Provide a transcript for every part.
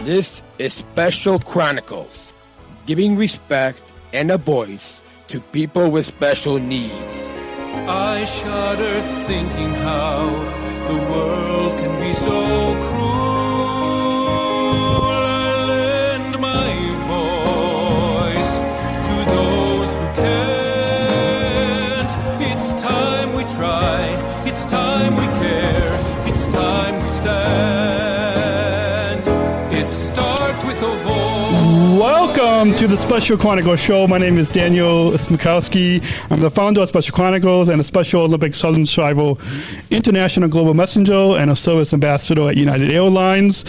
This is Special Chronicles, giving respect and a voice to people with special needs. I shudder thinking how the world can be so cruel. I lend my voice to those who can't. It's time we try, it's time we care, it's time we stand. It starts with a voice. Welcome to the Special Chronicles show. My name is Daniel Smrokowski. I'm the founder of Special Chronicles and a Special Olympic Southern Tribal International Global Messenger and a Service Ambassador at United Airlines.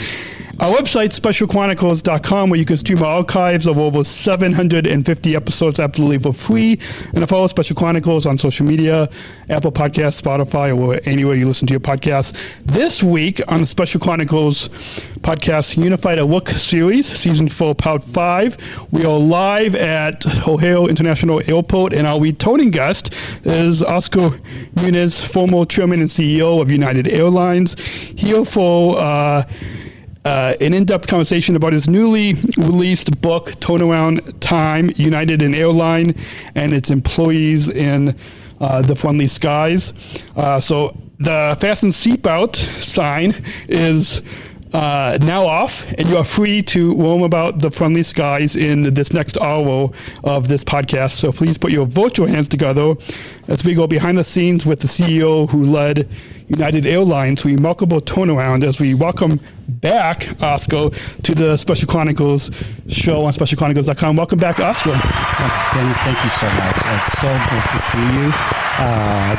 Our website, specialchronicles.com, where you can stream our archives of over 750 episodes absolutely for free. And follow Special Chronicles on social media, Apple Podcasts, Spotify, or anywhere you listen to your podcasts. This week on the Special Chronicles Podcast Unified at Work series, Season 4, Part 5, we are live at O'Hare International Airport, and our returning guest is Oscar Munoz, former Chairman and CEO of United Airlines, here for an in-depth conversation about his newly released book, Turnaround Time, United and Airline and its Employees in the Friendly Skies. So the fasten seatbelt sign is now off, and you are free to roam about the friendly skies in this next hour of this podcast. So please put your virtual hands together as we go behind the scenes with the CEO who led United Airlines' remarkable turnaround, as we welcome back Oscar to the Special Chronicles show on specialchronicles.com. Welcome back, Oscar. Danny, thank you so much. It's so good to see you.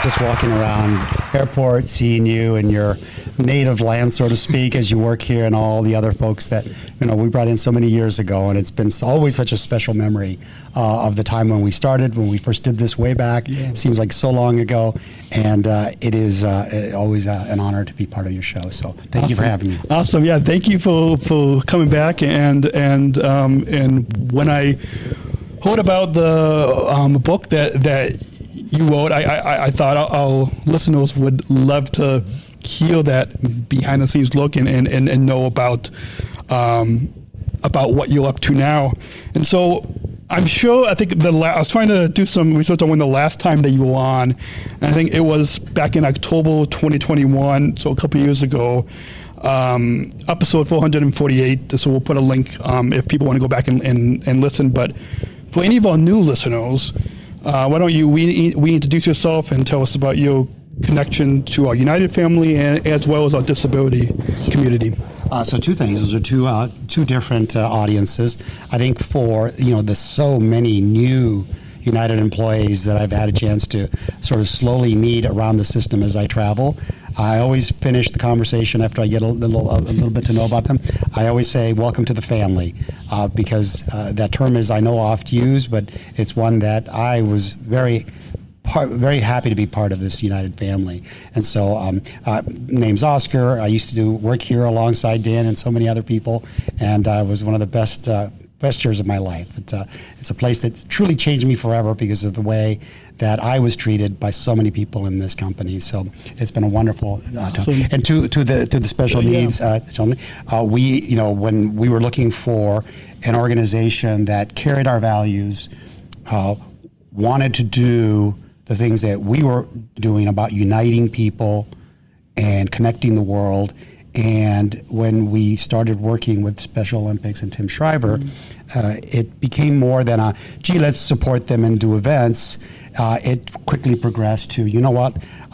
Just walking around airport, seeing you in your native land, so to speak, as you work here, and all the other folks that we brought in so many years ago, and it's been always such a special memory of the time when we started, when we first did this way back. Yeah. Seems like so long ago, and it is always an honor to be part of your show. So thank you for having me. Awesome. Yeah, thank you for coming back. And when I heard about the book that you wrote, I thought our listeners would love to hear that behind the scenes look and know about what you're up to now. And so I'm sure, I think I was trying to do some research on when the last time that you were on, and I think it was back in October 2021, so a couple of years ago, episode 448. So we'll put a link if people want to go back and listen. But for any of our new listeners, why don't you reintroduce yourself and tell us about your connection to our United family and as well as our disability community. So two things. Those are two different audiences. I think for the so many new United employees that I've had a chance to sort of slowly meet around the system as I travel, I always finish the conversation after I get a little bit to know about them. I always say, welcome to the family, because that term is, I know, oft used, but it's one that I was very happy to be part of this United family. And so name's Oscar. I used to work here alongside Dan and so many other people, and I was one of the best years of my life. It's a place that truly changed me forever because of the way that I was treated by so many people in this company. So it's been a wonderful time. And to the special needs gentlemen, we when we were looking for an organization that carried our values, wanted to do the things that we were doing about uniting people and connecting the world. And when we started working with Special Olympics and Tim Shriver, it became more than let's support them and do events. It quickly progressed to,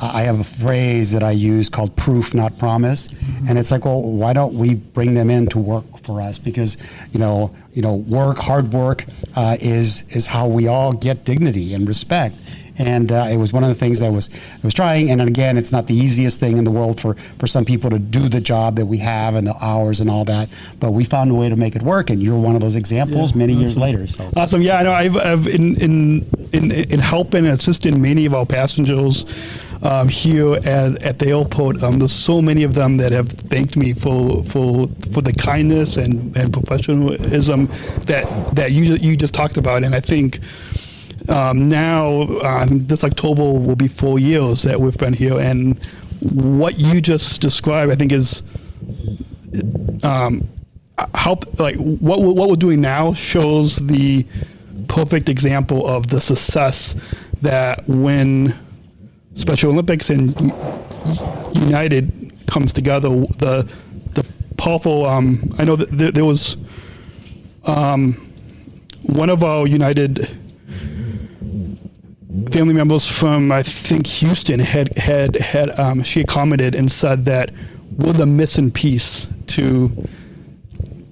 I have a phrase that I use called proof, not promise. Mm-hmm. And it's like, well, why don't we bring them in to work for us? Because, hard work is how we all get dignity and respect. And it was one of the things that I was trying. And again, it's not the easiest thing in the world for some people to do the job that we have and the hours and all that. But we found a way to make it work. And you're one of those examples many years later. So awesome. Yeah, I know. I've in helping and assisting many of our passengers here at the airport. There's so many of them that have thanked me for the kindness and professionalism that you just talked about. And I think now this October will be 4 years that we've been here, and what you just described, I think, is what we're doing now shows the perfect example of the success that when Special Olympics and United comes together, the powerful. I know that there was one of our United family members from, I think, Houston she commented and said that we're the missing piece to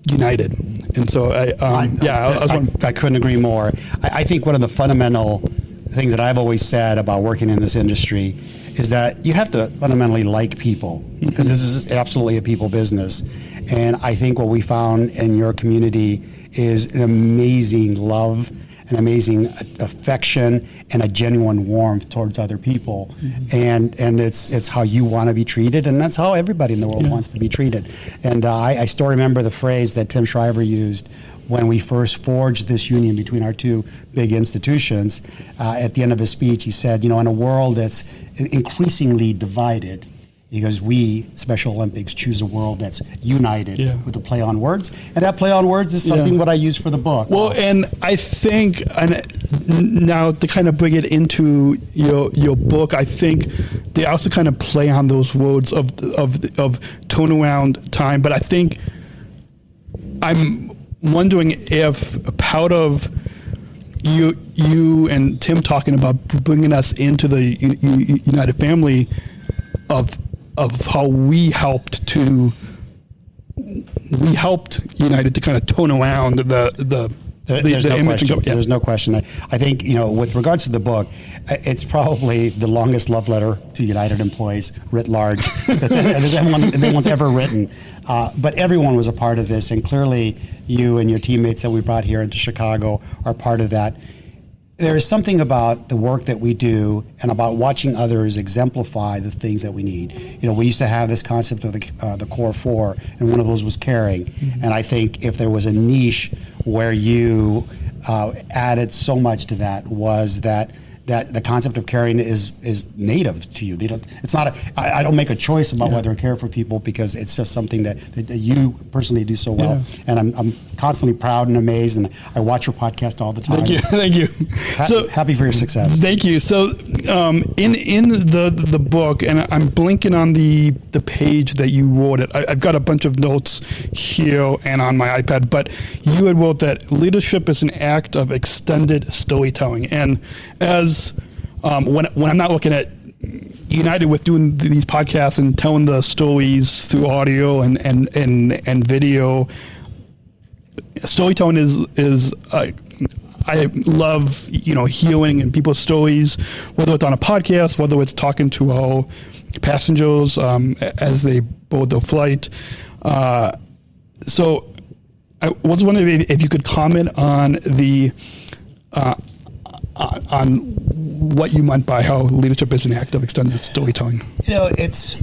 United. And so I couldn't agree more. I think one of the fundamental things that I've always said about working in this industry is that you have to fundamentally like people, because this is absolutely a people business. And I think what we found in your community is an amazing love, an amazing affection, and a genuine warmth towards other people. And it's how you want to be treated, and that's how everybody in the world wants to be treated. And I still remember the phrase that Tim Shriver used when we first forged this union between our two big institutions. At the end of his speech, he said, in a world that's increasingly divided, because we, Special Olympics, choose a world that's united with a play on words. And that play on words is something what I use for the book. Well, and I think, now to kind of bring it into your book, I think they also kind of play on those words of turnaround time. But I think I'm wondering if part of you and Tim talking about bringing us into the United family of how we helped United to kind of tone around the There's no image. question. There's no question. I think, with regards to the book, it's probably the longest love letter to United employees writ large that anyone's ever written. But everyone was a part of this, and clearly you and your teammates that we brought here into Chicago are part of that. There is something about the work that we do and about watching others exemplify the things that we need. We used to have this concept of the core four, and one of those was caring. And I think if there was a niche where you added so much to that, was that the concept of caring is native to you. It's not. I don't make a choice about whether I care for people, because it's just something that you personally do so well. And I'm constantly proud and amazed, and I watch your podcast all the time. Thank you. So happy for your success. Thank you. So in the book, and I'm blinking on the page that you wrote it. I've got a bunch of notes here and on my iPad, but you had wrote that leadership is an act of extended storytelling, and as when I'm not looking at United with doing these podcasts and telling the stories through audio and video, storytelling is I love hearing and people's stories, whether it's on a podcast, whether it's talking to our passengers as they board their flight. So I was wondering if you could comment on on what you meant by how leadership is an act of extended storytelling. It's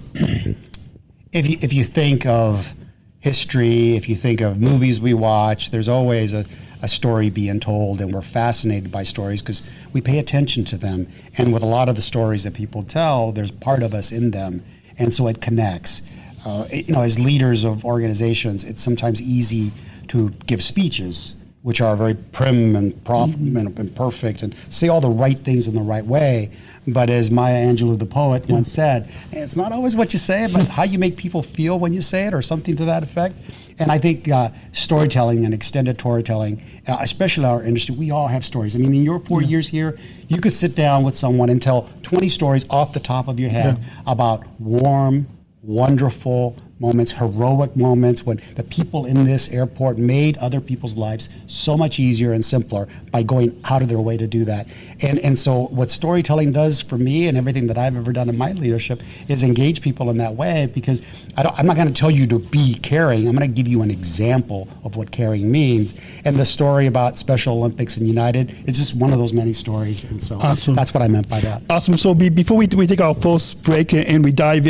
if you think of history, if you think of movies we watch, there's always a story being told, and we're fascinated by stories because we pay attention to them. And with a lot of the stories that people tell, there's part of us in them, and so it connects. As leaders of organizations, it's sometimes easy to give speeches which are very prim and and perfect, and say all the right things in the right way. But as Maya Angelou, the poet, once said, it's not always what you say, but how you make people feel when you say it, or something to that effect. And I think storytelling and extended storytelling, especially in our industry, we all have stories. I mean, in your 4 years here, you could sit down with someone and tell 20 stories off the top of your head about warm, wonderful moments, heroic moments when the people in this airport made other people's lives so much easier and simpler by going out of their way to do that. And so what storytelling does for me, and everything that I've ever done in my leadership, is engage people in that way, because I'm not going to tell you to be caring. I'm going to give you an example of what caring means. And the story about Special Olympics and United is just one of those many stories. And so that's what I meant by that. Awesome. So before we take our first break and we dive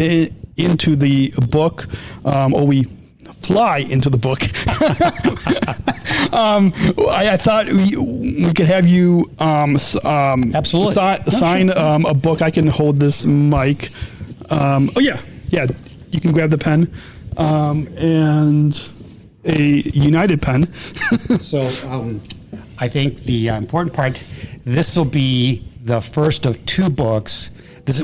into the book, or we fly into the book, I thought we could have you absolutely sign a book. I can hold this mic. You can grab the pen, and a United pen. So I think the important part, this will be the first of 2 books.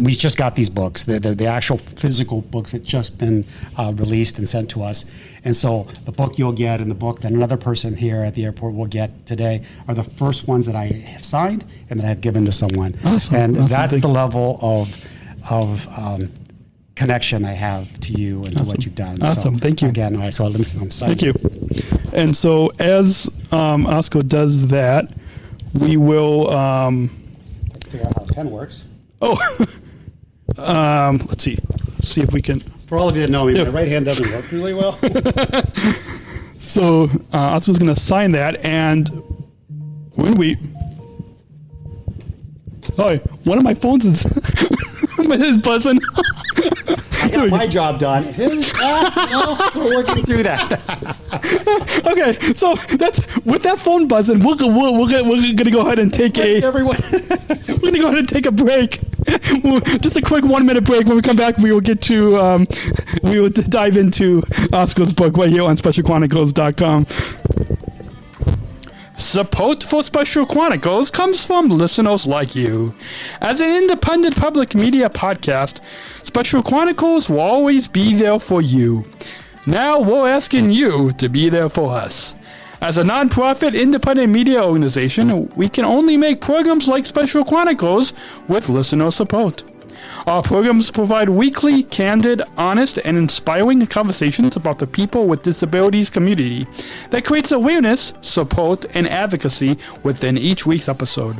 We just got these books, the actual physical books that just been released and sent to us. And so the book you'll get and the book that another person here at the airport will get today are the first ones that I have signed and that I have given to someone. Awesome. And awesome. that's the level of connection I have to you and to what you've done. Awesome. So, thank you. Again, all right, so I'm signing. Thank you. And so as Oscar does that, we will... Figure out how the pen works. Let's see. Let's see if we can... For all of you that know me, my right hand doesn't work really well. So Oscar's going to sign that, and when we... Oh, one of my phones is buzzing. I got my job done. His, we're working through that. Okay, so that's with that phone buzzing. We're gonna go ahead and take Everyone. we're gonna go ahead and take a break. Just a quick 1 minute break. When we come back, we will get to we will dive into Oscar's book right here on SpecialChronicles.com. Support for Special Chronicles comes from listeners like you. As an independent public media podcast, Special Chronicles will always be there for you. Now we're asking you to be there for us. As a nonprofit independent media organization, we can only make programs like Special Chronicles with listener support. Our programs provide weekly, candid, honest, and inspiring conversations about the people with disabilities community that creates awareness, support, and advocacy within each week's episode.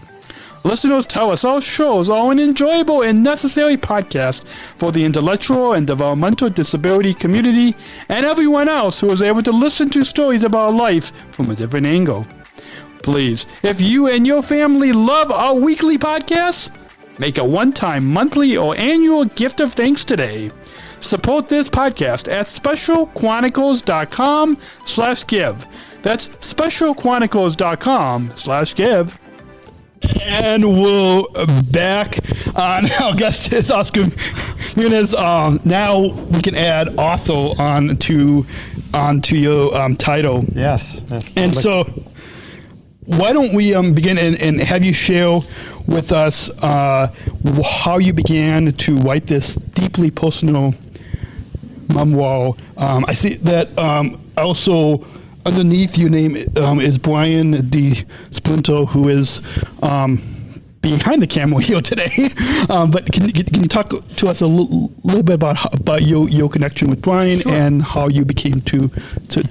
Listeners tell us our shows are an enjoyable and necessary podcast for the intellectual and developmental disability community and everyone else who is able to listen to stories about life from a different angle. Please, if you and your family love our weekly podcasts, make a one-time, monthly, or annual gift of thanks today. Support this podcast at specialchronicles.com/give. That's specialchronicles.com/give. And we're back on our guest is Oscar Munoz. Now we can add author onto your title. Yes. And so why don't we begin and have you share with us how you began to write this deeply personal memoir. I see that also underneath your name is Brian D. Splinter, who is behind the camera here today. But can you talk to us a little bit about your connection with Brian Sure. and how you became to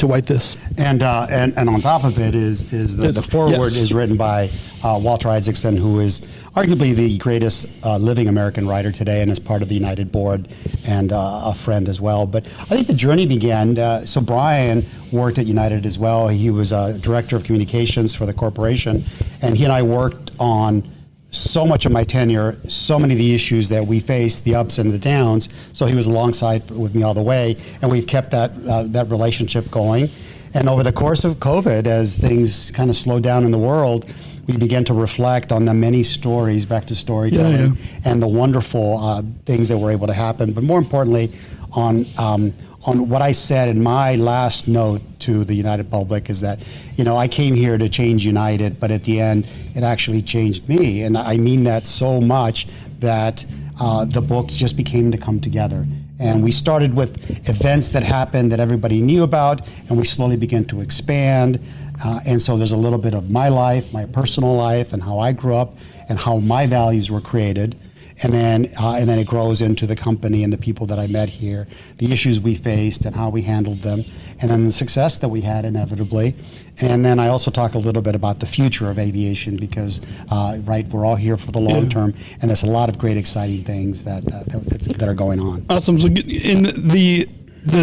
write this? And on top of it is the foreword Yes. is written by Walter Isaacson, who is arguably the greatest living American writer today and is part of the United Board and a friend as well. But I think the journey began, so Brian worked at United as well. He was a director of communications for the corporation, and he and I worked on so much of my tenure, so many of the issues that we face, the ups and the downs. So he was alongside with me all the way, and we've kept that relationship going. And over the course of COVID, as things kind of slowed down in the world, we began to reflect on the many stories, back to storytelling, and the wonderful things that were able to happen. But more importantly, on what I said in my last note to the United public is that, I came here to change United, but at the end, it actually changed me. And I mean that so much that the book just became to come together. And we started with events that happened that everybody knew about, and we slowly began to expand. And so there's a little bit of my life, my personal life, and how I grew up, and how my values were created. And then it grows into the company and the people that I met here, the issues we faced and how we handled them, and then the success that we had inevitably. And then I also talk a little bit about the future of aviation because, we're all here for the long term, and there's a lot of great, exciting things that are going on. Awesome. So in the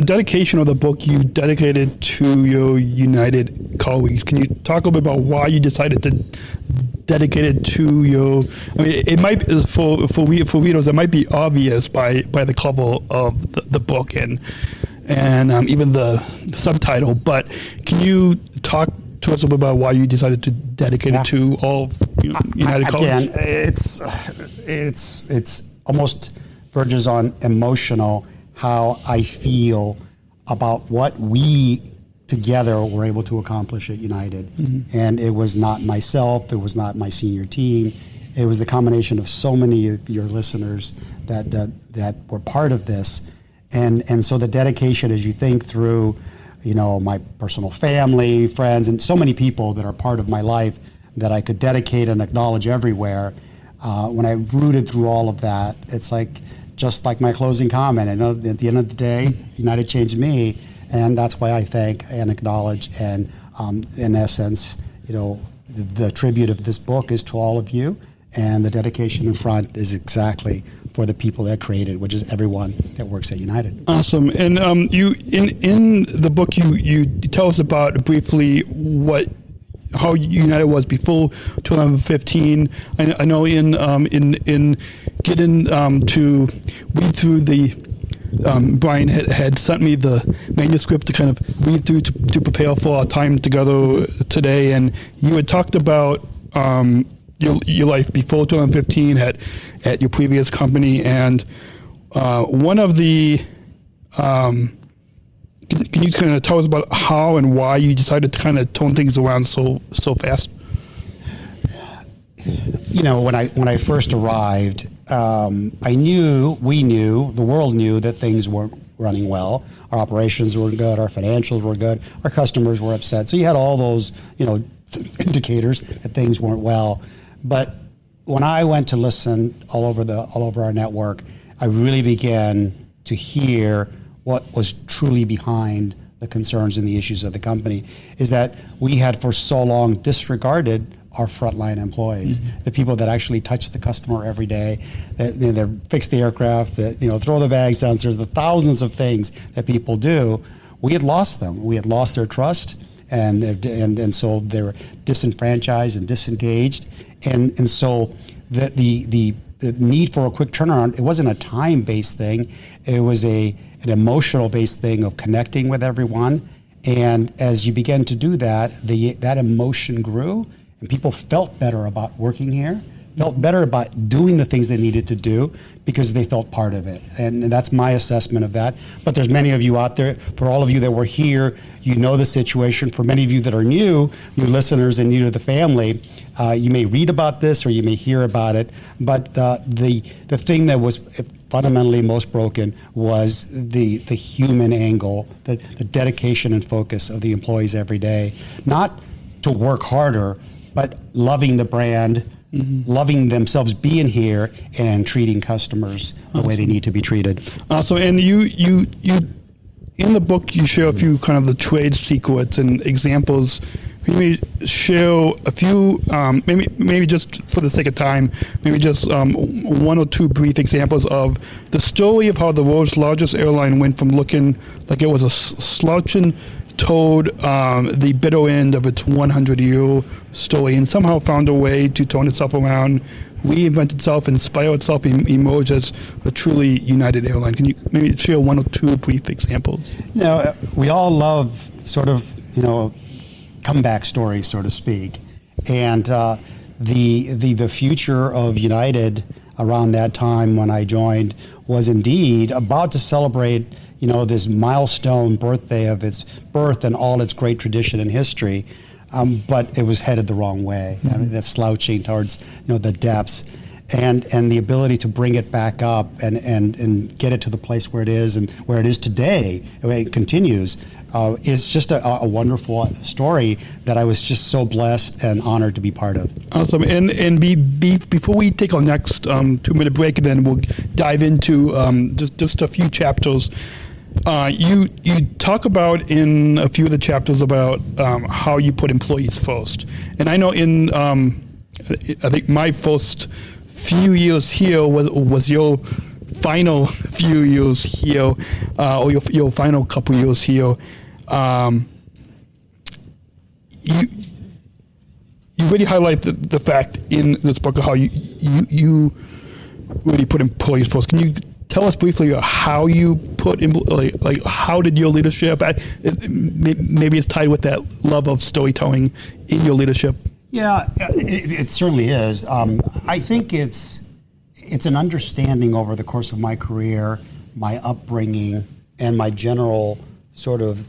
dedication of the book you dedicated to your United colleagues, can you talk a little bit about why you decided to dedicate it to your? I mean, it might for readers, it might be obvious by the cover of the book and even the subtitle. But can you talk to us a little bit about why you decided to dedicate it to all United colleagues? Again, it's almost verges on emotional how I feel about what we together were able to accomplish at United. Mm-hmm. And it was not myself, it was not my senior team, it was the combination of so many of your listeners that were part of this. And so the dedication, as you think through, my personal family, friends, and so many people that are part of my life that I could dedicate and acknowledge everywhere, when I rooted through all of that, it's just like my closing comment. I know at the end of the day, United changed me, and that's why I thank and acknowledge. And in essence, the tribute of this book is to all of you, and the dedication in front is exactly for the people that created, which is everyone that works at United. Awesome. And you in the book you tell us about briefly how United was before 2015. I know in getting to read through the Brian had sent me the manuscript to kind of read through to prepare for our time together today, and you had talked about your life before 2015 at your previous company, and one of the can you kind of tell us about how and why you decided to kind of tone things around so fast? When I first arrived, we knew, the world knew that things weren't running well. Our operations were good, our financials were good, our customers were upset. So you had all those, indicators that things weren't well. But when I went to listen all over our network, I really began to hear what was truly behind the concerns and the issues of the company, is that we had for so long disregarded our frontline employees, the people that actually touch the customer every day, that fix the aircraft, that throw the bags downstairs, the thousands of things that people do. We had lost them. We had lost their trust, and so they were disenfranchised and disengaged, and so the need for a quick turnaround, it wasn't a time-based thing, it was an emotional-based thing of connecting with everyone. And as you began to do that, that emotion grew, and people felt better about working here, felt better about doing the things they needed to do because they felt part of it. And that's my assessment of that. But there's many of you out there, for all of you that were here, you know the situation. For many of you that are new listeners and new to the family, you may read about this or you may hear about it, but the thing that was fundamentally most broken was the human angle, the dedication and focus of the employees every day. Not to work harder, but loving the brand, loving themselves being here, and treating customers the way they need to be treated. Awesome. And you in the book, you share a few kind of the trade secrets and examples. Can you share a few, maybe just for the sake of time, maybe just one or two brief examples of the story of how the world's largest airline went from looking like it was a slouching toward the bitter end of its 100-year story, and somehow found a way to turn itself around, reinvent itself, inspire itself, and emerge as a truly united airline. Can you maybe share one or two brief examples? We all love sort of, comeback stories, so to speak. And the future of United around that time when I joined was indeed about to celebrate, this milestone birthday of its birth and all its great tradition and history. But it was headed the wrong way. I mean, that's slouching towards, the depths. And the ability to bring it back up and get it to the place where it is and where it is today, it continues, is just a wonderful story that I was just so blessed and honored to be part of. Awesome. And before we take our next 2-minute break, and then we'll dive into just a few chapters. You talk about in a few of the chapters about how you put employees first. And I know I think my first few years here was your final few years here, or your final couple years here. You really highlight the fact in this book of how you really put employees first. Can you tell us briefly how you put how did your leadership? Maybe it's tied with that love of storytelling in your leadership. Yeah, it certainly is. I think it's an understanding over the course of my career, my upbringing, and my general sort of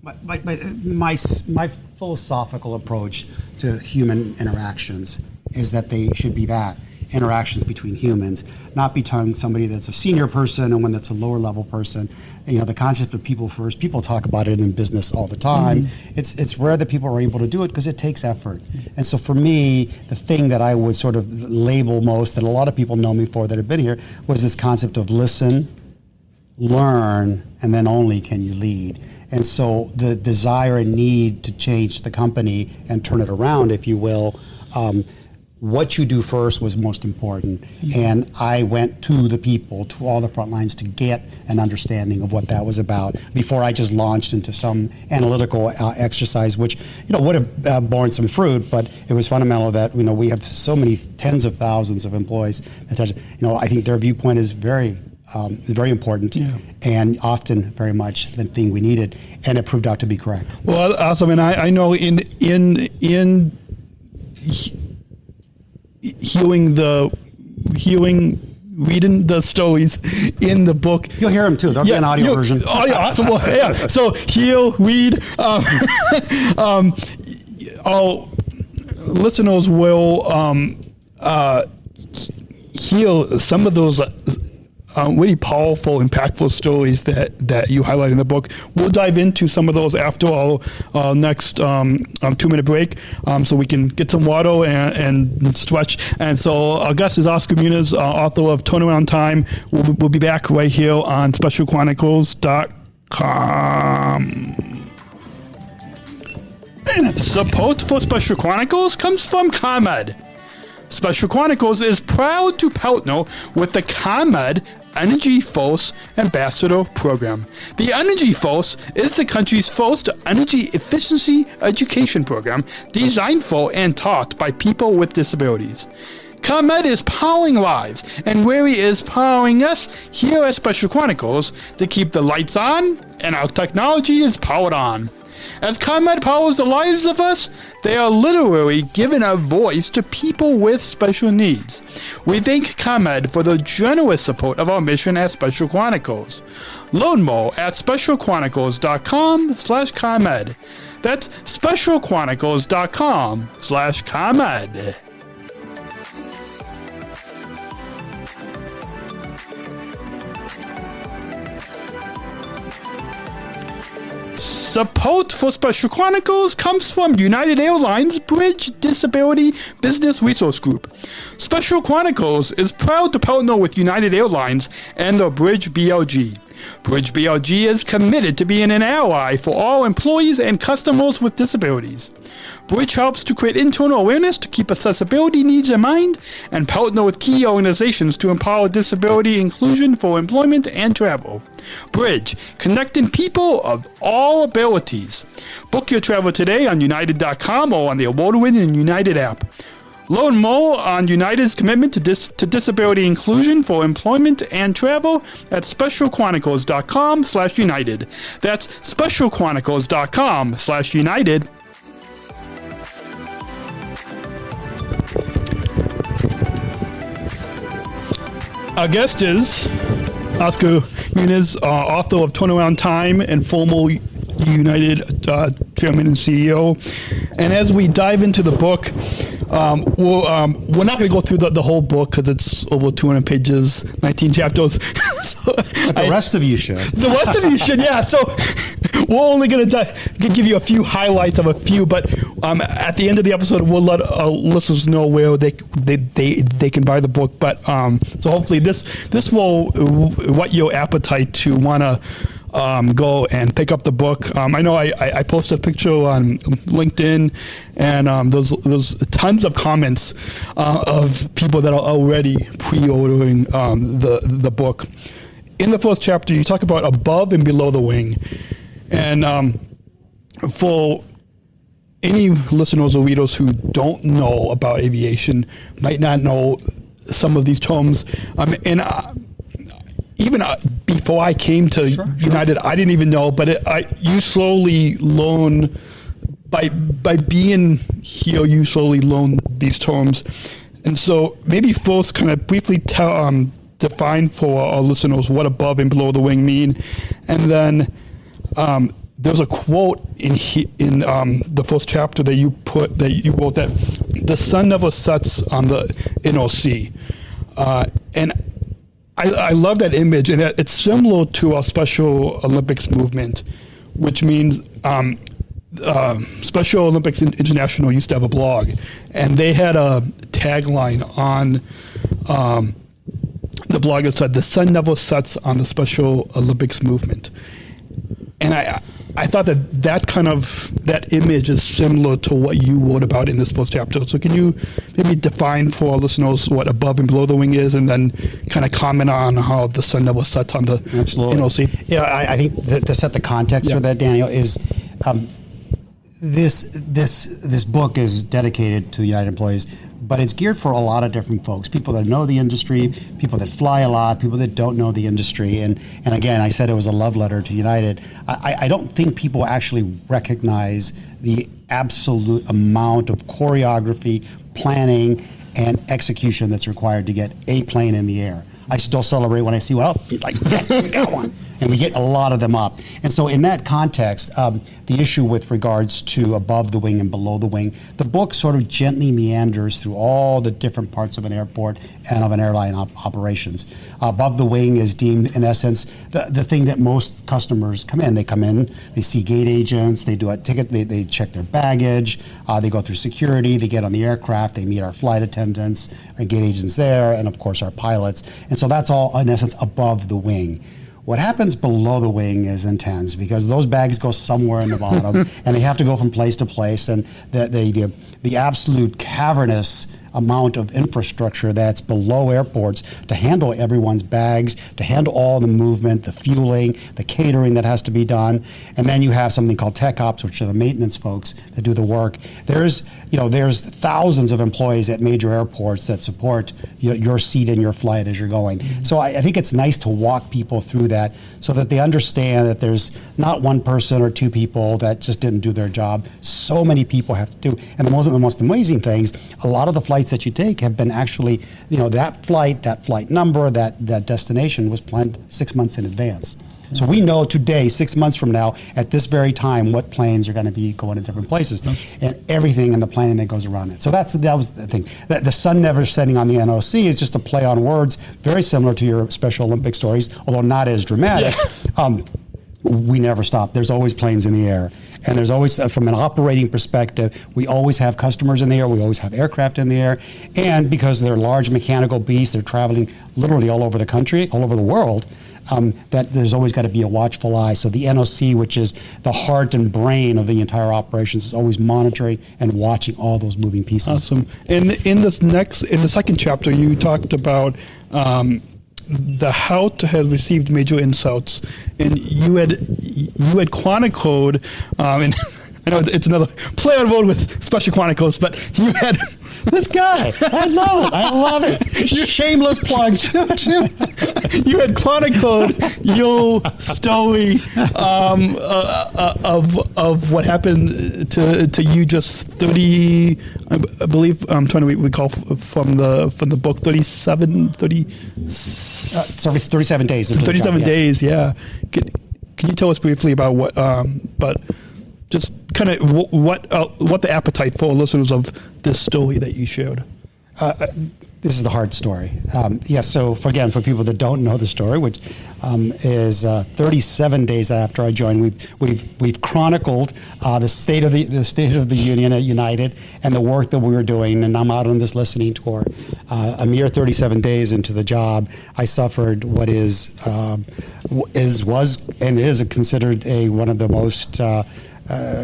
my philosophical approach to human interactions is that they should be that. Interactions between humans, not between somebody that's a senior person and one that's a lower level person. The concept of people first, people talk about it in business all the time. Mm-hmm. It's rare that people are able to do it because it takes effort. And so for me, the thing that I would sort of label most, that a lot of people know me for that have been here, was this concept of listen, learn, and then only can you lead. And so the desire and need to change the company and turn it around, if you will, what you do first was most important. Mm-hmm. And I went to the people, to all the front lines, to get an understanding of what that was about before I just launched into some analytical exercise, which would have borne some fruit, but it was fundamental that we have so many tens of thousands of employees that I think their viewpoint is very important, and often very much the thing we needed, and it proved out to be correct. Well, awesome, and I know in reading the stories in the book. You'll hear them too. There'll be an audio version. Oh, yeah, awesome. Well, yeah. So read. Our listeners will hear some of those really powerful, impactful stories that you highlight in the book. We'll dive into some of those after our next 2-minute break, so we can get some water and stretch. And so our guest is Oscar Munoz, author of Turnaround Time. We'll be back right here on SpecialChronicles.com. And support for Special Chronicles comes from ComEd. Special Chronicles is proud to partner with the ComEd Energy Force Ambassador Program. The Energy Force is the country's first energy efficiency education program designed for and taught by people with disabilities. ComEd is powering lives, and Wary is powering us here at Special Chronicles to keep the lights on and our technology is powered on. As ComEd powers the lives of us, they are literally giving a voice to people with special needs. We thank ComEd for the generous support of our mission at Special Chronicles. Learn more at specialchronicles.com/ComEd. That's specialchronicles.com/ComEd. Support for Special Chronicles comes from United Airlines Bridge Disability Business Resource Group. Special Chronicles is proud to partner with United Airlines and the Bridge BLG. Bridge BLG is committed to being an ally for all employees and customers with disabilities. Bridge helps to create internal awareness to keep accessibility needs in mind and partner with key organizations to empower disability inclusion for employment and travel. Bridge, connecting people of all abilities. Book your travel today on United.com or on the award-winning United app. Learn more on United's commitment to disability inclusion for employment and travel at specialchronicles.com/United. That's specialchronicles.com/United. Our guest is Oscar Munoz, author of Turnaround Time and former United chairman and CEO. And as we dive into the book, we're not going to go through the whole book because it's over 200 pages, 19 chapters. But the rest of you should. The rest of you should, yeah. So we're only going to give you a few highlights of a few, but at the end of the episode, we'll let our listeners know where they can buy the book. But so hopefully this will whet your appetite to want to go and pick up the book. I know I posted a picture on LinkedIn, and there's tons of comments of people that are already pre-ordering the book. In the first chapter, you talk about above and below the wing, and for any listeners or readers who don't know about aviation, might not know some of these terms, and even before I came to United, I didn't even know, but you slowly learn, by being here, you slowly learn these terms. And so maybe first kind of briefly define for our listeners what above and below the wing mean, and then There's a quote in the first chapter that you wrote that the sun never sets on the NOC, and I love that image, and it's similar to our Special Olympics movement, which means Special Olympics International used to have a blog, and they had a tagline on the blog that said, "The sun never sets on the Special Olympics movement." And I thought that image is similar to what you wrote about in this first chapter. So can you maybe define for our listeners what above and below the wing is, and then kind of comment on how the sun never sets on the NOC? Yeah, I think to set the context for that, Daniel, is this book is dedicated to the United employees, but it's geared for a lot of different folks, people that know the industry, people that fly a lot, people that don't know the industry. And again, I said it was a love letter to United. I don't think people actually recognize the absolute amount of choreography, planning, and execution that's required to get a plane in the air. I still celebrate when I see one up. It's like, yes, we got one. And we get a lot of them up. And so in that context, the issue with regards to above the wing and below the wing, the book sort of gently meanders through all the different parts of an airport and of an airline operations. Above the wing is deemed, in essence, the thing that most customers come in. They come in, they see gate agents, they do a ticket, they check their baggage, they go through security, they get on the aircraft, they meet our flight attendants, our gate agents there, and of course our pilots. And so that's all, in essence, above the wing. What happens below the wing is intense because those bags go somewhere in the bottom and they have to go from place to place, and the absolute cavernous amount of infrastructure that's below airports to handle everyone's bags, to handle all the movement, the fueling, the catering that has to be done. And then you have something called tech ops, which are the maintenance folks that do the work. There's thousands of employees at major airports that support your seat in your flight as you're going. So I think it's nice to walk people through that so that they understand that there's not one person or two people that just didn't do their job. So many people have to do. And the most amazing things, a lot of the flights that you take have been actually, that flight number, that destination was planned 6 months in advance. So we know today, 6 months from now, at this very time, what planes are going to be going to different places, and everything in the planning that goes around it. So that was the thing. The sun never setting on the NOC is just a play on words, very similar to your Special Olympic stories, although not as dramatic. Yeah. We never stop. There's always planes in the air. And there's always, from an operating perspective, we always have customers in the air, we always have aircraft in the air, and because they're large mechanical beasts, they're traveling literally all over the country, all over the world, that there's always got to be a watchful eye. So the NOC, which is the heart and brain of the entire operations, is always monitoring and watching all those moving pieces. Awesome. And in the second chapter, you talked about the HOUT has received major insults, and you had chronicled, and I know it's another play on word with Special Chronicles, but you had this guy. I love it. Shameless plug. You had chronicled your story of what happened to you just 30, I believe. I'm trying to recall from the book 37 days. 37 days. Yeah. Can you tell us briefly about what? But just kind of what the appetite for listeners of this story that you shared. This is the hard story. So for people that don't know the story, which is 37 days after I joined, we've chronicled the state of the union at United and the work that we were doing. And I'm out on this listening tour. A mere 37 days into the job, I suffered what was considered one of the most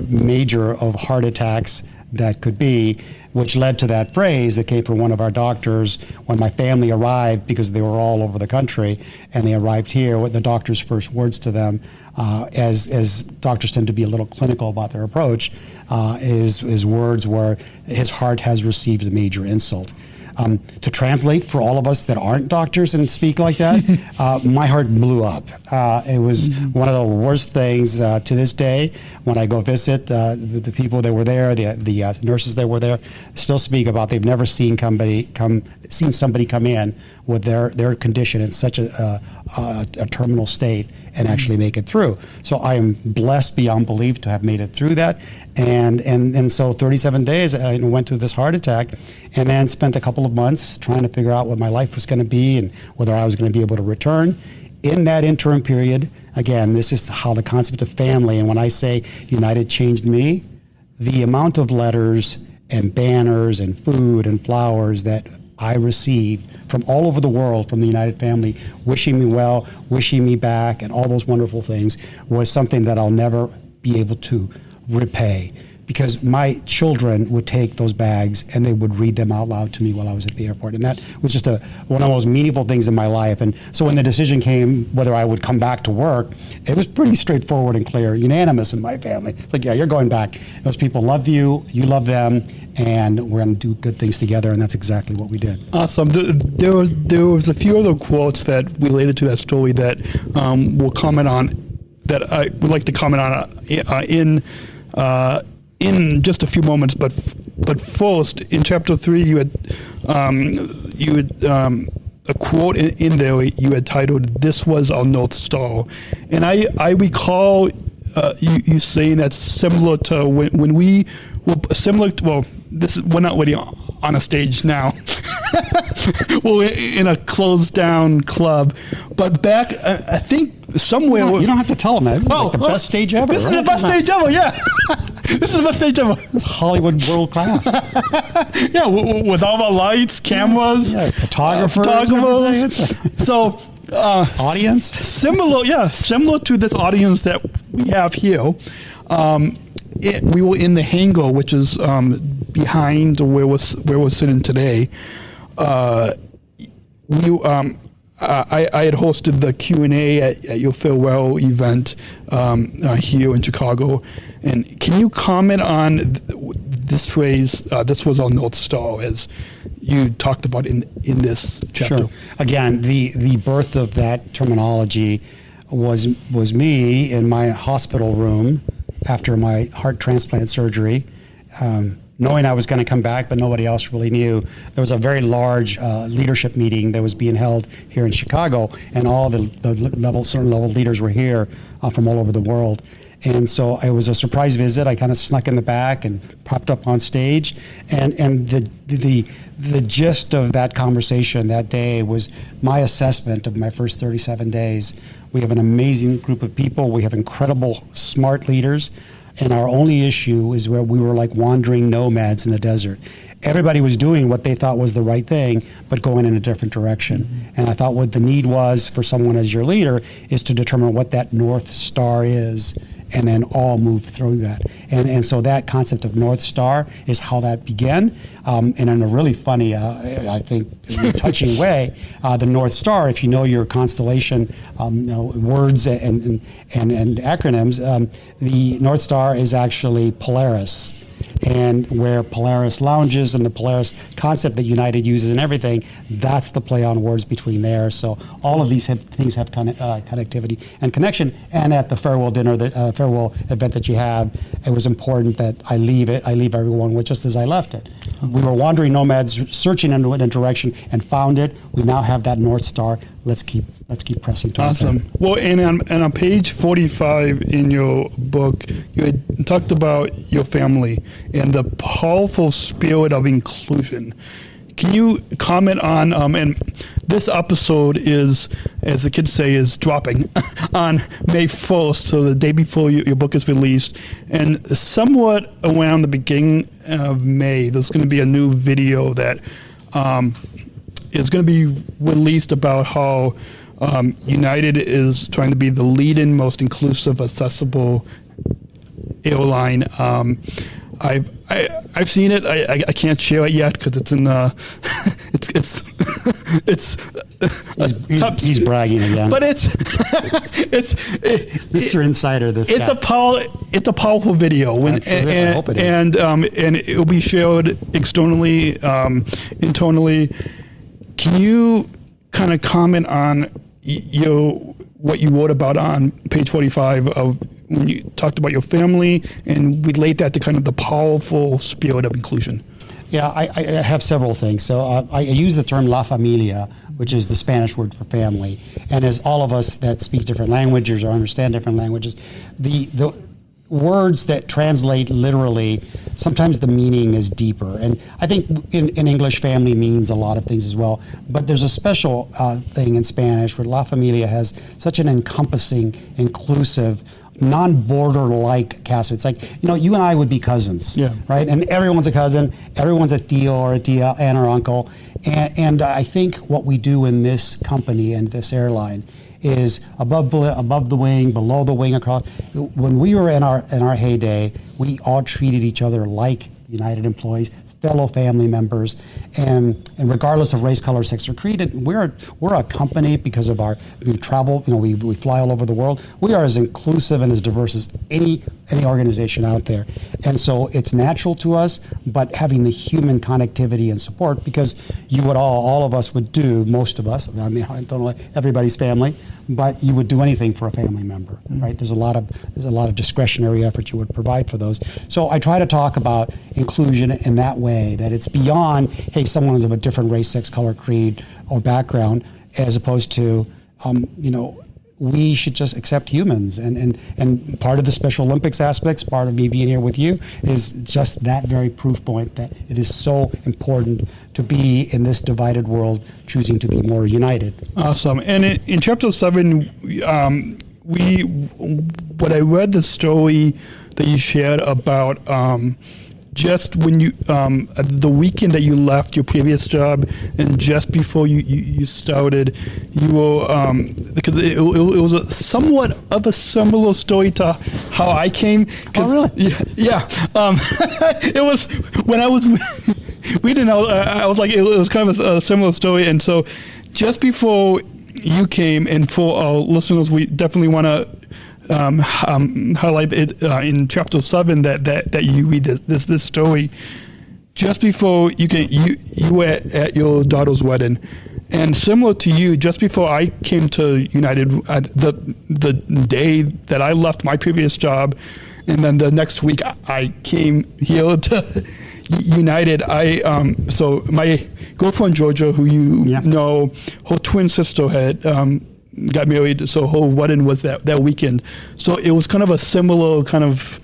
major of heart attacks that could be, which led to that phrase that came from one of our doctors when my family arrived, because they were all over the country and they arrived here. What the doctor's first words to them, as doctors tend to be a little clinical about their approach, his words were, "His heart has received a major insult." To translate for all of us that aren't doctors and speak like that, my heart blew up. It was one of the worst things to this day. When I go visit the people that were there, the nurses that were there, still speak about they've never seen somebody come in with their condition in such a terminal state and actually make it through. So I am blessed beyond belief to have made it through that. And so 37 days, I went through this heart attack, and then spent a couple of months trying to figure out what my life was going to be and whether I was going to be able to return. In that interim period, again, this is how the concept of family, and when I say United changed me, the amount of letters and banners and food and flowers that I received from all over the world from the United family, wishing me well, wishing me back, and all those wonderful things was something that I'll never be able to repay, because my children would take those bags and they would read them out loud to me while I was at the airport. And that was just one of the most meaningful things in my life. And so when the decision came whether I would come back to work, it was pretty straightforward and clear, unanimous in my family. It's like, yeah, you're going back. Those people love you, you love them, and we're going to do good things together. And that's exactly what we did. Awesome. There was a few other quotes that related to that story that we'll comment on, that I would like to comment on in just a few moments, but first, in chapter 3, you had a quote in there you had titled, "This was our North Star," and I recall you saying that's similar to when we were similar to, well, we're not really on a stage now. We're in a closed down club, but back, I think somewhere. You don't have to tell them that. This is like the best stage ever. This is the best stage ever, yeah. This is the best stage ever. It's Hollywood world class. Yeah, with all the lights, cameras, photographers. So, audience? Similar to this audience that we have here. We were in the hangar, which is behind where we're sitting today. I had hosted the Q&A at your farewell event here in Chicago. And can you comment on this phrase, "this was our North Star," as you talked about in this chapter? Sure. Again, the birth of that terminology was me in my hospital room after my heart transplant surgery, knowing I was going to come back, but nobody else really knew. There was a very large leadership meeting that was being held here in Chicago, and all the certain level leaders were here from all over the world. And so it was a surprise visit. I kind of snuck in the back and popped up on stage. And the gist of that conversation that day was my assessment of my first 37 days. We have an amazing group of people. We have incredible, smart leaders. And our only issue is where we were like wandering nomads in the desert. Everybody was doing what they thought was the right thing, but going in a different direction. Mm-hmm. And I thought what the need was for someone as your leader is to determine what that North Star is, and then all move through that. And so that concept of North Star is how that began. And in a really funny, I think, touching way, the North Star, if you know your constellation, words and acronyms, the North Star is actually Polaris. And where Polaris lounges and the Polaris concept that United uses and everything, that's the play on words between there. So all of these things have connectivity and connection. And at the farewell dinner, the farewell event that you have, it was important that I leave everyone with just as I left it. We were wandering nomads, searching in a direction, and found it. We now have that North Star. Let's keep pressing towards it. Awesome. Well, and on page 45 in your book, you had talked about your family and the powerful spirit of inclusion. Can you comment on, and this episode is, as the kids say, is dropping on May 1st, so the day before your book is released, and somewhat around the beginning of May, there's going to be a new video that is going to be released about how United is trying to be the leading, most inclusive, accessible airline. I've seen it. I can't share it yet because it's in he's bragging again. But it's Mr. Insider. It's a powerful video. I hope it is. And it will be shared externally, internally. Can you kind of comment on what you wrote about on page 45 of when you talked about your family and relate that to kind of the powerful spirit of inclusion? Yeah, I have several things. So I use the term La Familia, which is the Spanish word for family. And as all of us that speak different languages or understand different languages, the words that translate literally, sometimes the meaning is deeper. And I think in English, family means a lot of things as well. But there's a special thing in Spanish where La Familia has such an encompassing, inclusive, non-border-like cast. It's like, you and I would be cousins, right? And everyone's a cousin, everyone's a tío or a tía, aunt or uncle. And I think what we do in this company and this airline is above the wing, below the wing, across. When we were in our heyday, we all treated each other like United employees, fellow family members, and regardless of race, color, sex, or creed, we're a company because of we travel, we fly all over the world. We are as inclusive and as diverse as any organization out there. And so it's natural to us, but having the human connectivity and support, because all of us would do, most of us, I mean, I don't know everybody's family, but you would do anything for a family member, right? There's a lot of discretionary effort you would provide for those. So I try to talk about inclusion in that way, that it's beyond, hey, someone is of a different race, sex, color, creed, or background, as opposed to, we should just accept humans. And part of the Special Olympics aspects, part of me being here with you, is just that very proof point that it is so important to be in this divided world, choosing to be more united. Awesome. And in chapter 7, what I read the story that you shared about just when you the weekend that you left your previous job and just before you started, you were because it was somewhat of a similar story to how I came. Oh, really? Yeah. It was when I was reading. I was like, it was kind of a similar story, and so just before you came, and for our listeners, we definitely want to highlight it in chapter 7 that you read this story just before you were at your daughter's wedding, and similar to you, just before I came to United, the day that I left my previous job, and then the next week I came here to United. So my girlfriend Georgia, who you know, her twin sister had got married, so her wedding was that weekend. So it was kind of a similar kind of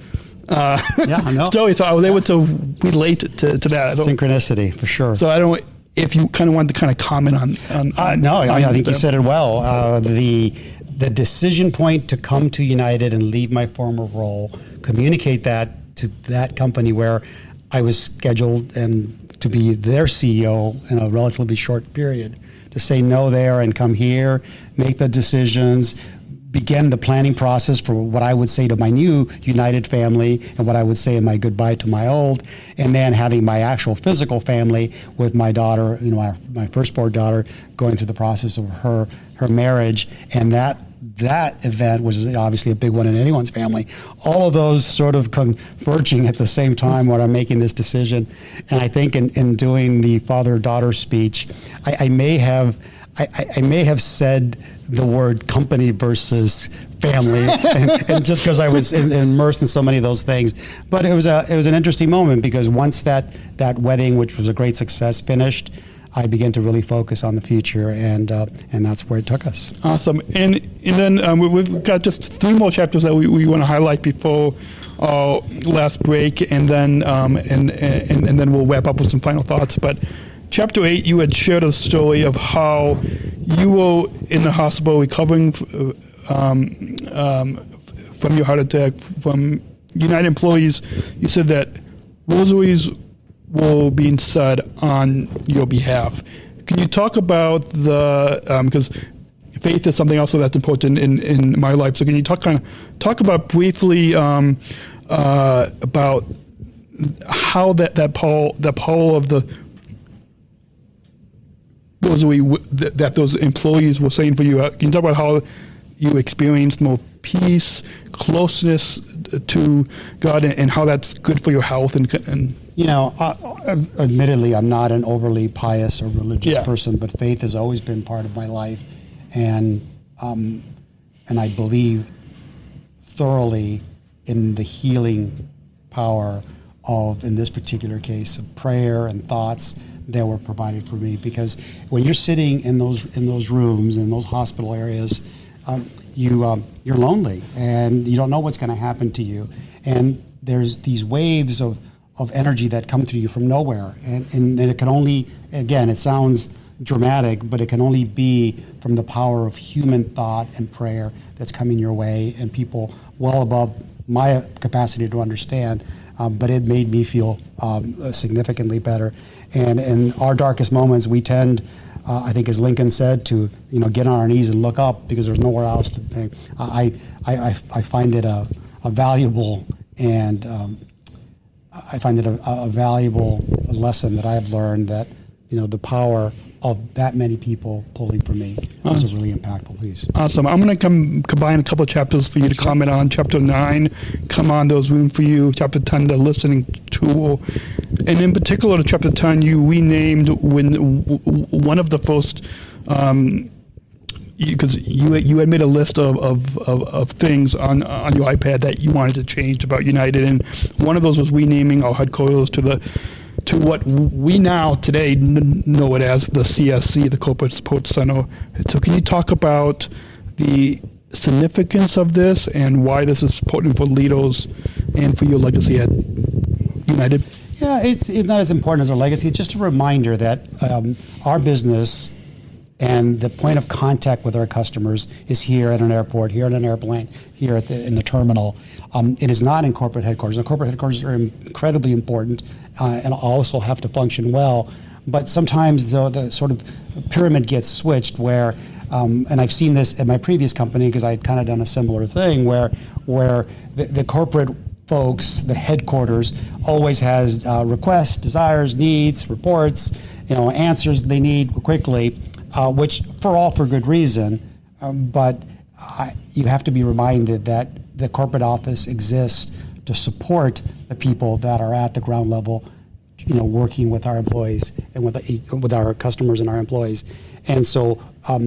story. So I was able to relate to that. Synchronicity, for sure. So I don't know if you kind of wanted to kind of comment on I think you said it well. The decision point to come to United and leave my former role, communicate that to that company where I was scheduled and to be their CEO in a relatively short period, to say no there and come here, make the decisions, begin the planning process for what I would say to my new United family and what I would say in my goodbye to my old, and then having my actual physical family with my daughter, my firstborn daughter, going through the process of her marriage, and that event, which is obviously a big one in anyone's family, all of those sort of converging at the same time when I'm making this decision. And I think in doing the father-daughter speech, I may have said the word company versus family, and just because I was immersed in so many of those things. But it was an interesting moment, because once that wedding, which was a great success, finished, I began to really focus on the future, and that's where it took us. Awesome. And then we've got just 3 more chapters that we want to highlight before our last break, and then and then we'll wrap up with some final thoughts. But chapter 8, you had shared a story of how you were in the hospital recovering from your heart attack. From United employees, you said that rosaries were being said on your behalf. Can you talk about because faith is something also that's important in my life. So can you talk about briefly about how the power of the rosary that those employees were saying for you? Can you talk about how you experienced more peace, closeness to God, and how that's good for your health and admittedly, I'm not an overly pious or religious person, but faith has always been part of my life, and I believe thoroughly in the healing power in this particular case, of prayer and thoughts that were provided for me. Because when you're sitting in those rooms, in those hospital areas, you're lonely and you don't know what's going to happen to you. And there's these waves of energy that come to you from nowhere. And it can only, again, it sounds dramatic, but it can only be from the power of human thought and prayer that's coming your way, and people well above my capacity to understand. But it made me feel significantly better. And in our darkest moments, we tend, I think, as Lincoln said, to get on our knees and look up because there's nowhere else to think. I find it a valuable and I find it a valuable lesson that I have learned, that the power of that many people pulling for me was a really impactful piece. Awesome. I'm going to combine a couple of chapters for you to comment on. Chapter 9, Come On, There's Room for You. Chapter 10, The Listening Tool. And in particular, to Chapter 10, you renamed one of the first, because you had made a list of things on your iPad that you wanted to change about United, and one of those was renaming our headquarters to what we now today know it as the CSC, the Corporate Support Center. So can you talk about the significance of this and why this is important for leaders and for your legacy at United? Yeah, it's not as important as our legacy. It's just a reminder that our business and the point of contact with our customers is here at an airport, here at an airplane, here in the terminal. It is not in corporate headquarters. The corporate headquarters are incredibly important and also have to function well. But sometimes the sort of pyramid gets switched where, and I've seen this at my previous company because I had kind of done a similar thing where the corporate folks, the headquarters, always has requests, desires, needs, reports, answers they need quickly. Which for good reason, but you have to be reminded that the corporate office exists to support the people that are at the ground level, working with our employees and with our customers and our employees. And so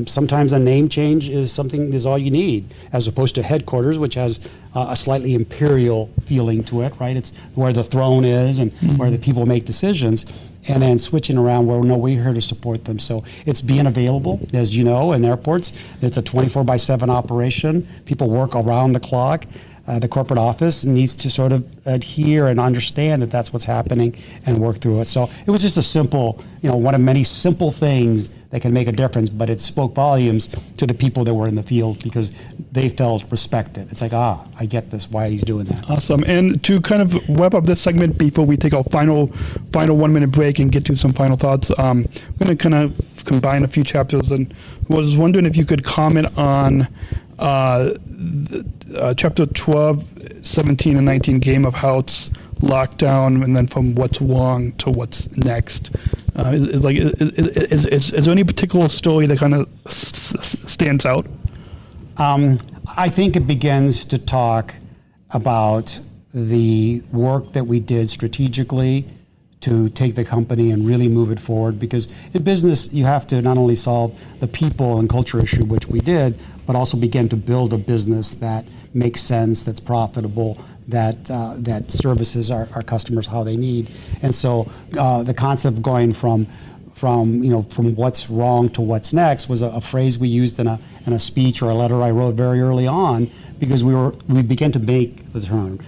sometimes a name change is all you need, as opposed to headquarters, which has a slightly imperial feeling to it, right? It's where the throne is and where the people make decisions. And then switching around where, no, we're here to support them. So it's being available, as you know, in airports. It's a 24/7 operation. People work around the clock. The corporate office needs to sort of adhere and understand that that's what's happening and work through it. So it was just a simple, one of many simple things that can make a difference, but it spoke volumes to the people that were in the field because they felt respected. It's like, I get this, why he's doing that. Awesome. And to kind of wrap up this segment before we take our final 1 minute break and get to some final thoughts, I'm going to kind of combine a few chapters, and was wondering if you could comment on chapter 12, 17, and 19, Game of Hearts, Lockdown, and then from what's wrong to what's next. Is there any particular story that kind of stands out? I think it begins to talk about the work that we did strategically to take the company and really move it forward, because in business you have to not only solve the people and culture issue, which we did, but also begin to build a business that makes sense, that's profitable, that services our customers how they need. And so the concept of going from what's wrong to what's next was a phrase we used in a speech or a letter I wrote very early on, because we began to make the turn,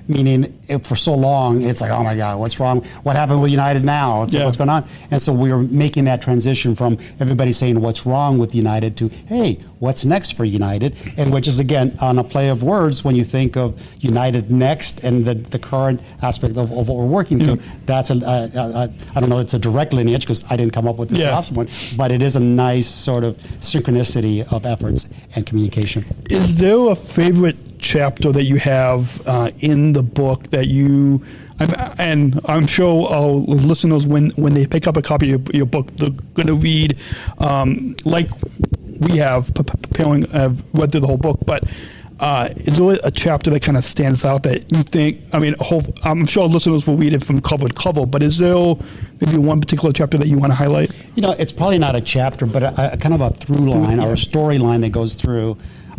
meaning for so long it's like, oh my God, what's wrong? What happened with United now? What's going on? And so we were making that transition from everybody saying what's wrong with United to, hey, what's next for United? And which is, again, on a play of words when you think of United Next and the current aspect of what we're working through. That's I don't know, it's a direct lineage because I didn't come up with this last one, but it is a nice sort of synchronicity of efforts and communication. Is there a favorite chapter that you have in the book that you, and I'm sure our listeners, when they pick up a copy of your book, they're going to read, like we have preparing, read through the whole book, but is there a chapter that kind of stands out that you think, I'm sure listeners will read it from cover to cover, but is there maybe one particular chapter that you want to highlight? It's probably not a chapter, but a kind of a through line or a storyline that goes through.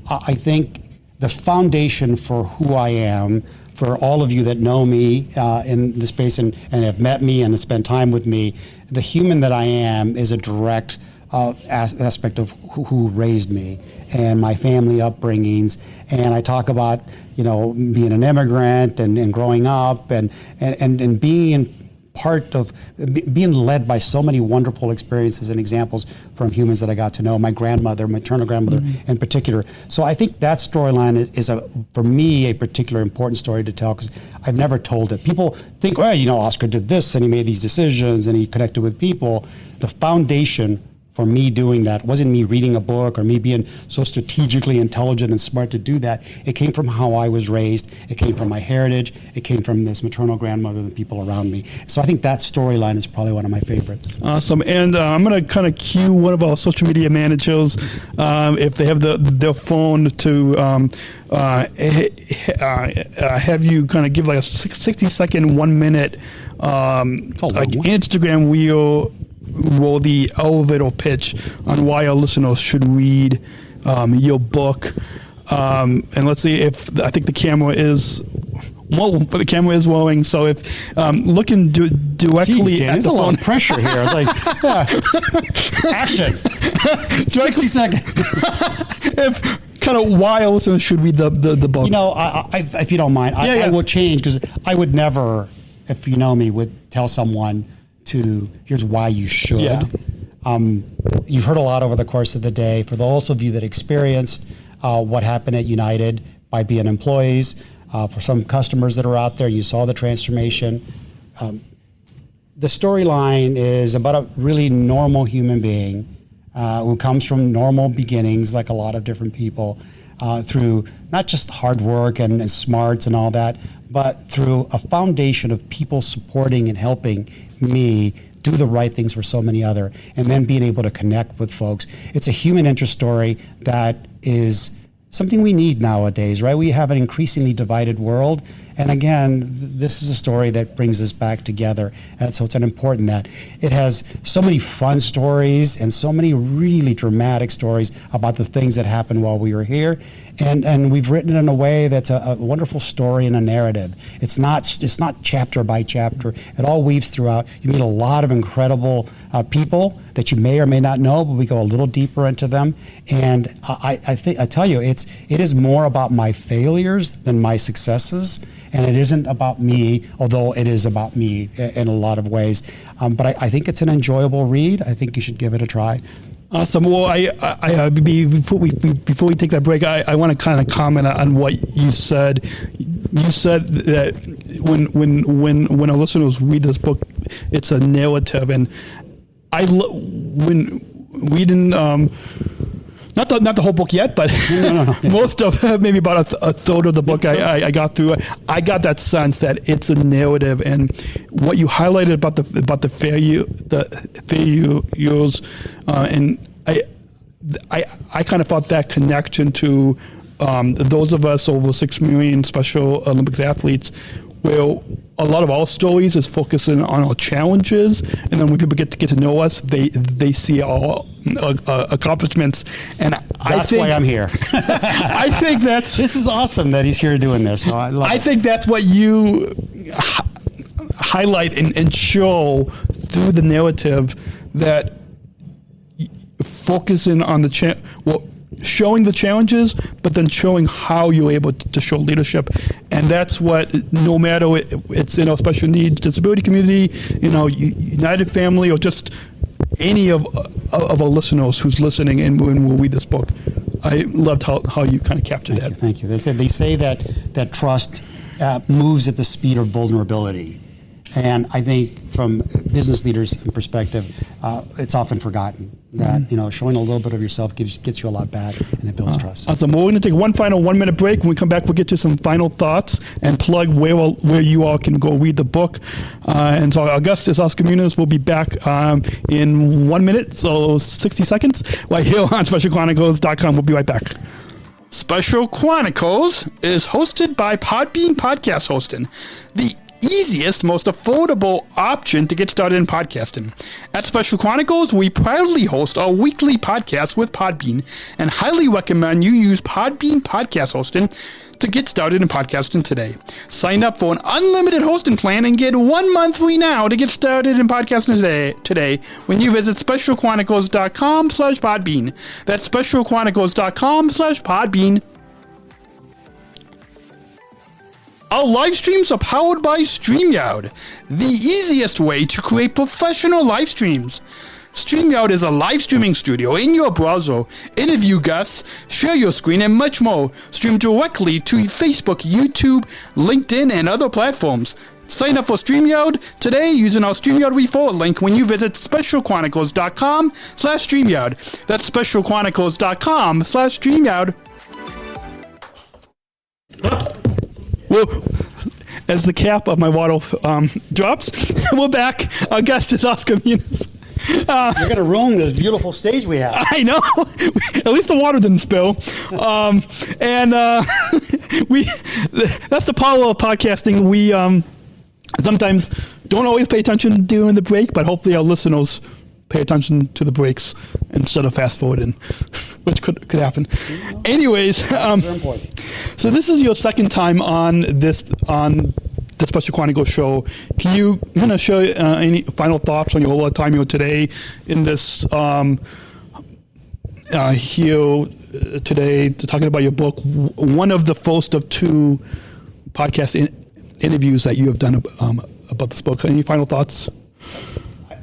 I think the foundation for who I am, for all of you that know me in the space and have met me and have spent time with me, the human that I am is a direct aspect of who raised me and my family upbringings. And I talk about, being an immigrant and growing up and being part of being led by so many wonderful experiences and examples from humans that I got to know, my grandmother, maternal grandmother in particular. So I think that storyline is for me, a particular important story to tell, because I've never told it. People think, Oscar did this and he made these decisions and he connected with people. The foundation for me doing that wasn't me reading a book or me being so strategically intelligent and smart to do that. It came from how I was raised. It came from my heritage. It came from this maternal grandmother and the people around me. So I think that storyline is probably one of my favorites. Awesome. And I'm going to kind of cue one of our social media managers, if they have their phone, to have you kind of give like a 60-second, 1 minute Instagram reel, roll the elevator pitch on why our listeners should read your book. And let's see if I think the camera is rolling. So if looking directly Dan, at there's the a lot phone, of pressure here. It's like, action. 60 seconds. if kind of why our listeners should read the book. If you don't mind, I will change, because I would never, if you know me, would tell someone here's why you should. Yeah. You've heard a lot over the course of the day. For those of you that experienced what happened at United by being employees, for some customers that are out there, you saw the transformation. The storyline is about a really normal human being who comes from normal beginnings, like a lot of different people, through not just hard work and smarts and all that, but through a foundation of people supporting and helping me do the right things for so many other, and then being able to connect with folks. It's a human interest story that is something we need nowadays, right? We have an increasingly divided world. And again, this is a story that brings us back together. And so it's important that it has so many fun stories and so many really dramatic stories about the things that happened while we were here. And we've written it in a way that's a wonderful story and a narrative. It's not chapter by chapter. It all weaves throughout. You meet a lot of incredible people that you may or may not know, but we go a little deeper into them. And I tell you, it is more about my failures than my successes. And it isn't about me, although it is about me in a lot of ways. But I think it's an enjoyable read. I think you should give it a try. Awesome. Well, before we take that break, I want to kind of comment on what you said. You said that when our listeners read this book, it's a narrative, and when reading. Not the whole book yet, but no. Most of maybe about a third of the book I got through. I got that sense that it's a narrative, and what you highlighted about the failures, and I kind of felt that connection to those of us over 6 million Special Olympics athletes, where a lot of our stories is focusing on our challenges, and then when people get to know us, they see our accomplishments, and that's why I'm here. I think this is awesome that he's here doing this. So I think that's what you highlight and show through the narrative, that focusing on showing the challenges, but then showing how you're able to show leadership. And that's what, no matter it's in our special needs disability community, United family, or just any of our listeners who's listening and when we'll read this book. I loved how you kind of captured that. Thank you. They say that trust moves at the speed of vulnerability. And I think from business leaders' perspective, it's often forgotten that showing a little bit of yourself gets you a lot back, and it builds trust. Awesome. Well, we're going to take one final 1 minute break. When we come back, we'll get to some final thoughts and plug where you all can go read the book. And so our guest is Oscar Munoz. We'll be back in 1 minute, so 60 seconds, right here on SpecialChronicles.com. We'll be right back. Special Chronicles is hosted by Podcast Hosting, the easiest, most affordable option to get started in podcasting. At Special Chronicles, we proudly host our weekly podcast with Podbean and highly recommend you use Podbean podcast hosting to get started in podcasting today. Sign up for an unlimited hosting plan and get 1 month free now to get started in podcasting today when you visit specialchronicles.com/Podbean. That's specialchronicles.com/Podbean. Our live streams are powered by StreamYard, the easiest way to create professional live streams. StreamYard is a live streaming studio in your browser. Interview guests, share your screen, and much more. Stream directly to Facebook, YouTube, LinkedIn, and other platforms. Sign up for StreamYard today using our StreamYard referral link when you visit specialchronicles.com/StreamYard. That's specialchronicles.com/StreamYard. Well, as the cap of my bottle drops, we're back. Our guest is Oscar Munoz. You're going to ruin this beautiful stage we have. I know. At least the water didn't spill. That's the power of podcasting. We sometimes don't always pay attention during the break, but hopefully our listeners pay attention to the breaks instead of fast forwarding, which could happen. Anyways, very important. So this is your second time on the Special Chronicles show. Can you kind of share any final thoughts on your whole time here today in this here today, talking about your book, one of the first of two podcast interviews that you have done about this book. Any final thoughts?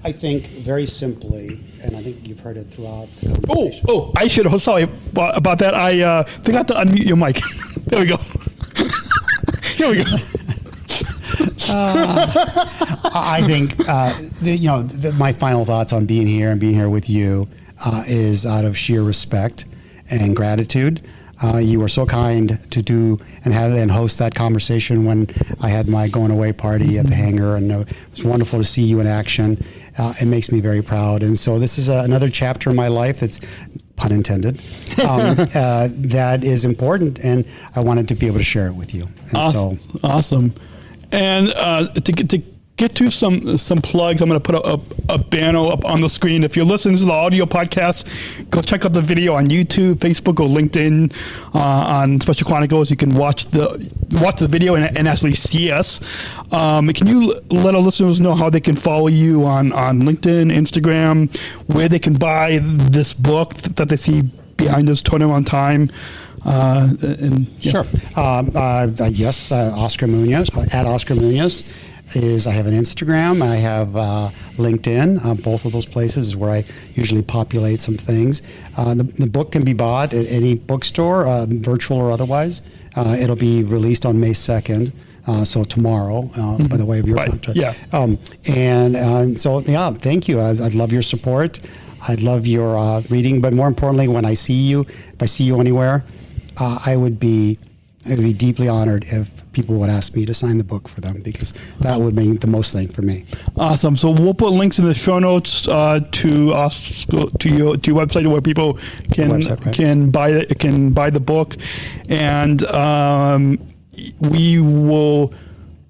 I think very simply, and I think you've heard it throughout the conversation. Oh, I should. Sorry about that. I forgot to unmute your mic. There we go. Here we go. I think my final thoughts on being here with you is out of sheer respect and gratitude. You were so kind to do and host that conversation when I had my going away party at the hangar, and it was wonderful to see you in action. It makes me very proud, and so this is another chapter in my life that's, pun intended, that is important, and I wanted to be able to share it with you. And awesome. And to get to some plugs, I'm going to put a banner up on the screen. If you're listening to the audio podcast, go check out the video on YouTube, Facebook, or LinkedIn on Special Chronicles. You can watch the video and actually see us. Can you let our listeners know how they can follow you on LinkedIn, Instagram, where they can buy this book that they see behind us, Turnaround Time? Sure. Yes, Oscar Munoz, at Oscar Munoz. I have an Instagram, I have LinkedIn. Both of those places is where I usually populate some things. The book can be bought at any bookstore, virtual or otherwise. It'll be released on May 2nd, so tomorrow, by the way of your contract. Yeah. So thank you. I'd love your support. I'd love your reading, but more importantly, when I see you, if I see you anywhere, I would be deeply honored if people would ask me to sign the book for them, because that would mean the most thing for me. Awesome. So we'll put links in the show notes to your website where people can buy the book, and we will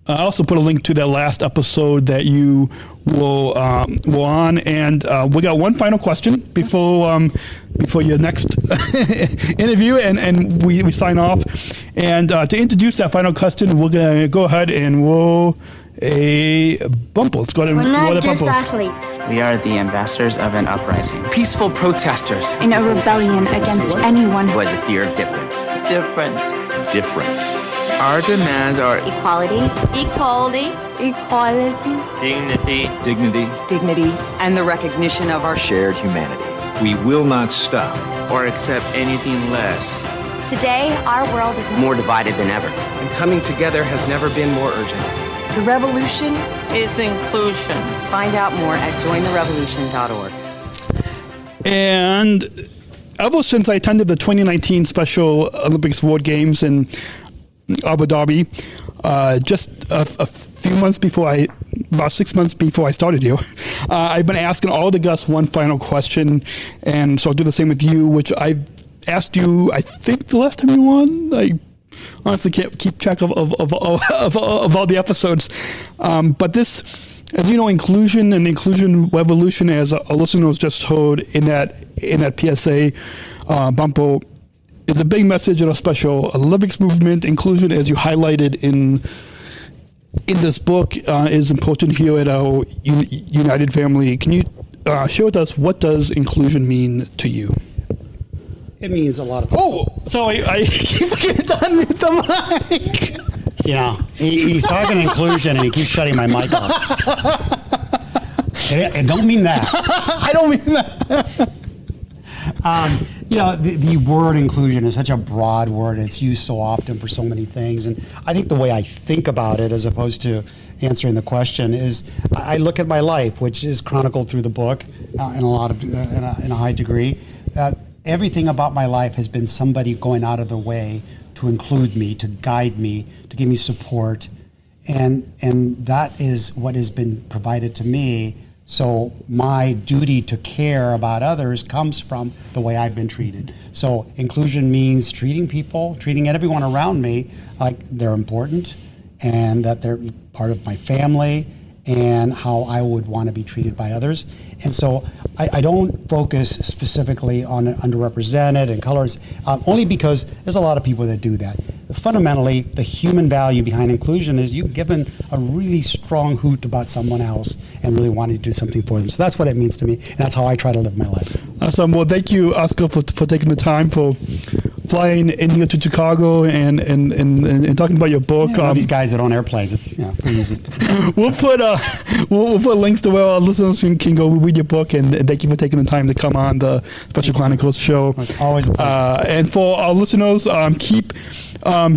also put a link to that last episode that you were on, and we got one final question before your next interview, and we sign off. And to introduce that final question, we're gonna go ahead and roll a bumper. Let's go ahead and roll that not just bumper. athletes. We are the ambassadors of an uprising. Peaceful protesters. In a rebellion against anyone Who has a fear of difference. Difference. Our demands are equality, Dignity. and the recognition of our Shared humanity. We will not stop. or accept anything less. Today, our world is More divided than ever. And coming together has never been more urgent. The revolution. Is inclusion. Find out more at jointherevolution.org. And ever since I attended the 2019 Special Olympics World Games in Abu Dhabi, just a few months before about 6 months before I started here, I've been asking all the guests one final question, and so I'll do the same with you, which I've asked you, I think the last time you won, honestly can't keep track of all the episodes. But this, as you know, inclusion and the inclusion revolution, as a listener was just told in that PSA bumper, is a big message in our Special Olympics movement. Inclusion, as you highlighted in this book, is important here at our United family. Can you share with us, what does inclusion mean to you? It means a lot of things. Oh, sorry, I keep getting done with the mic. You know, he's talking inclusion and he keeps shutting my mic off. I don't mean that. I don't mean that. You know, the word inclusion is such a broad word. It's used so often for so many things. And I think the way I think about it, as opposed to answering the question, is I look at my life, which is chronicled through the book in a high degree. Everything about my life has been somebody going out of their way to include me, to guide me, to give me support. And that is what has been provided to me. So my duty to care about others comes from the way I've been treated. So inclusion means treating everyone around me like they're important and that they're part of my family and how I would want to be treated by others. And so I don't focus specifically on underrepresented and colors, only because there's a lot of people that do that. Fundamentally, the human value behind inclusion is you've given a really strong hoot about someone else and really wanting to do something for them. So that's what it means to me, and that's how I try to live my life. Awesome. Well, thank you, Oscar, for taking the time, for flying in here to Chicago and talking about your book. Yeah, these guys that own airplanes, it's pretty easy. we'll put links to where our listeners can go read your book, and thank you for taking the time to come on the Special Chronicles show. It's always a pleasure. And for our listeners,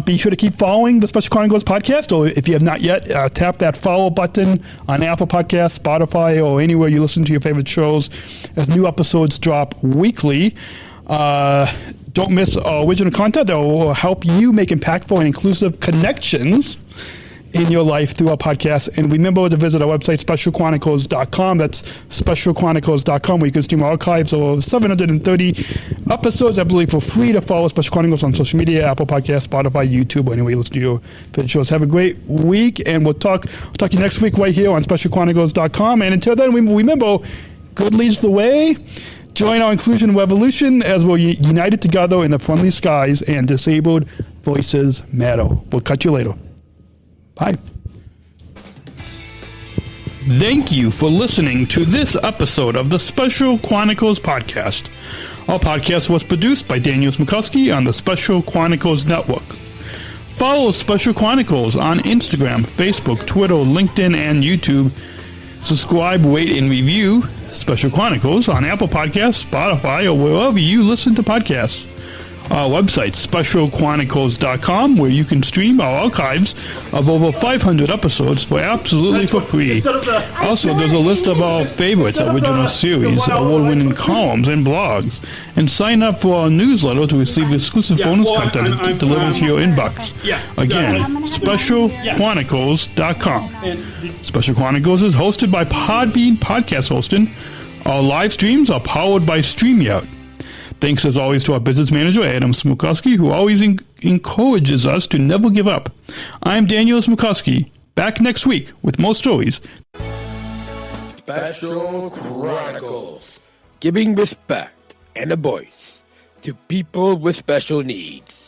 be sure to keep following the Special Chronicles podcast, or if you have not yet, tap that follow button on Apple Podcasts, Spotify, or anywhere you listen to your favorite shows, as new episodes drop weekly. Don't miss our original content that will help you make impactful and inclusive connections in your life through our podcast. And remember to visit our website, specialchronicles.com. That's specialchronicles.com, where you can stream archives of 730 episodes, I believe, for free. To follow Special Chronicles on social media, Apple Podcasts, Spotify, YouTube, or anywhere you listen to your favorite shows. Have a great week, and we'll talk to you next week right here on specialchronicles.com. And until then, remember, good leads the way. Join our inclusion revolution as we're united together in the friendly skies, and disabled voices matter. We'll catch you later. Bye. Thank you for listening to this episode of the Special Chronicles Podcast. Our podcast was produced by Daniel Smrokowski on the Special Chronicles Network. Follow Special Chronicles on Instagram, Facebook, Twitter, LinkedIn, and YouTube. Subscribe, rate, and review Special Chronicles on Apple Podcasts, Spotify, or wherever you listen to podcasts. Our website, specialchronicles.com, where you can stream our archives of over 500 episodes for free. Also, there's a list of our favorites, original series, award-winning columns, and blogs. And sign up for our newsletter to receive exclusive bonus content delivered to your inbox. Again, specialchronicles.com. Special Chronicles is hosted by PodmanDan Podcast Hosting. Our live streams are powered by StreamYard. Thanks, as always, to our business manager, Adam Smrokowski, who always encourages us to never give up. I'm Daniel Smrokowski, back next week with more stories. Special Chronicles, giving respect and a voice to people with special needs.